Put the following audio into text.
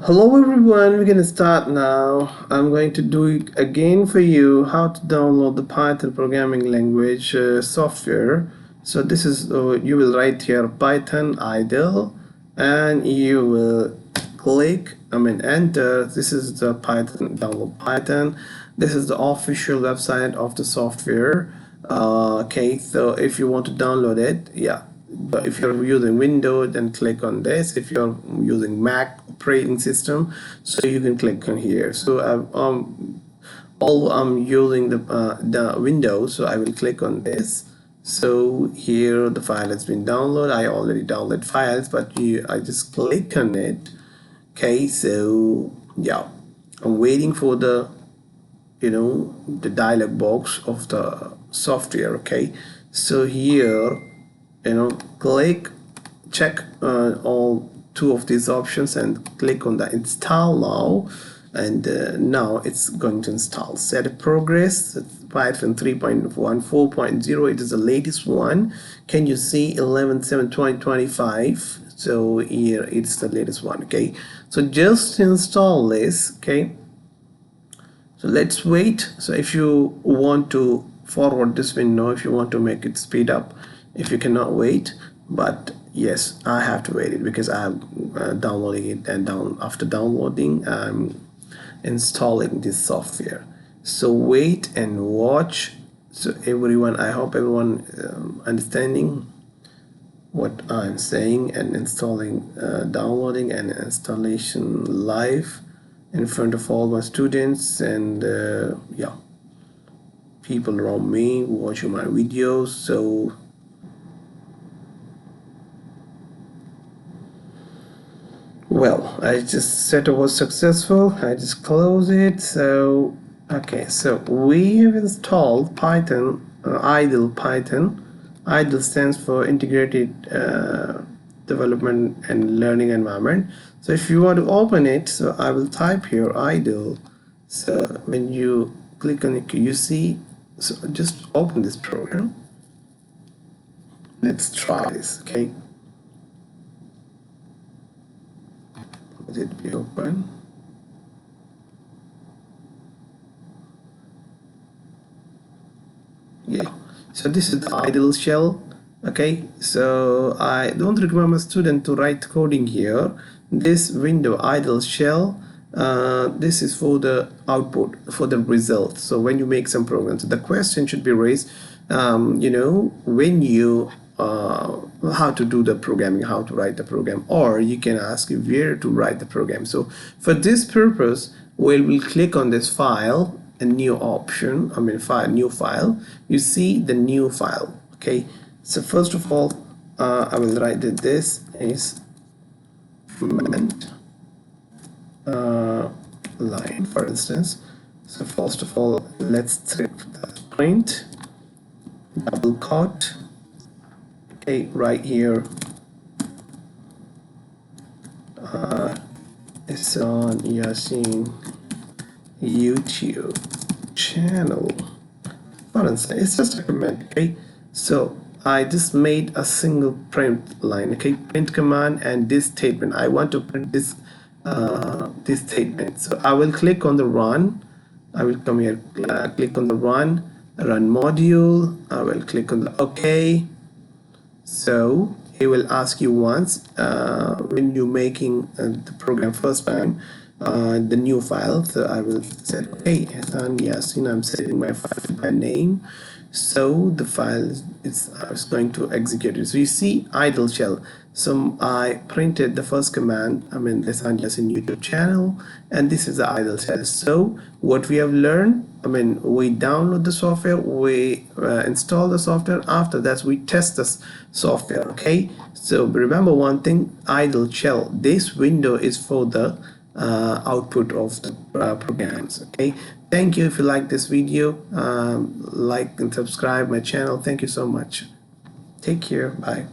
Hello everyone, we're going to start now. I'm going to do it again for you how to download the Python programming language software. So this is you will write here Python idle and you will click enter. This is the Python download Python. This is the official website of the software. Okay, so if you want to download it, yeah, but if you're using Windows, then click on this. If you're using Mac operating system, so you can click on here. So all I'm using the Windows, so I will click on this. So here the file has been downloaded. I already downloaded files, but I just click on it. Okay, so yeah, I'm waiting for the the dialog box of the software. Okay, so here click check all two of these options and click on the install now, and now it's going to install. Set progress Python 3.14.0. It is the latest one. Can you see 11/7/2025? So here it's the latest one. Okay, so just install this. Okay, so let's wait. So if you want to forward this window, if you want to make it speed up, if you cannot wait, but yes, I have to wait it because I'm downloading it, and after downloading I'm installing this software. So wait and watch. So everyone, I hope everyone understanding what I'm saying, and installing downloading and installation live in front of all my students and yeah, people around me watching my videos. So well, I just said it was successful. I just close it. So okay, so we have installed Python idle. Python idle stands for integrated development and learning environment. So if you want to open it, so I will type here idle. So when you click on it, you see, so just open this program. Let's try this. Okay, let it be open. Yeah, so this is the idle shell. Okay, so I don't recommend a student to write coding here. This window idle shell, this is for the output, for the result. So when you make some programs, the question should be raised when you how to do the programming, how to write the program, or you can ask where to write the program. So for this purpose, we'll click on this file, a new option, file, new file. You see the new file. Okay, so first of all, I will write that this is command line, for instance. So first of all, let's strip the print, double quote. Okay, right here, Ahsaan Yaseen YouTube channel. For instance, it's just a command. Okay, so I just made a single print line. Okay, print command and this statement. I want to print this this statement. So I will click on the run. I will come here, click on the run module. I will click on the OK. So he will ask you once when you're making the program first time, the new file. So I will say, okay, Ahsaan Yaseen, I'm setting my file by name. So the file is going to execute it. So you see idle shell. So I printed the first command, Ahsaan Yaseen YouTube channel, and this is the idle shell. So what we have learned, we download the software, we install the software. After that, we test this software. Okay, so remember one thing, idle shell, this window is for the output of the programs. Okay, thank you. If you like this video, like and subscribe my channel. Thank you so much. Take care. Bye.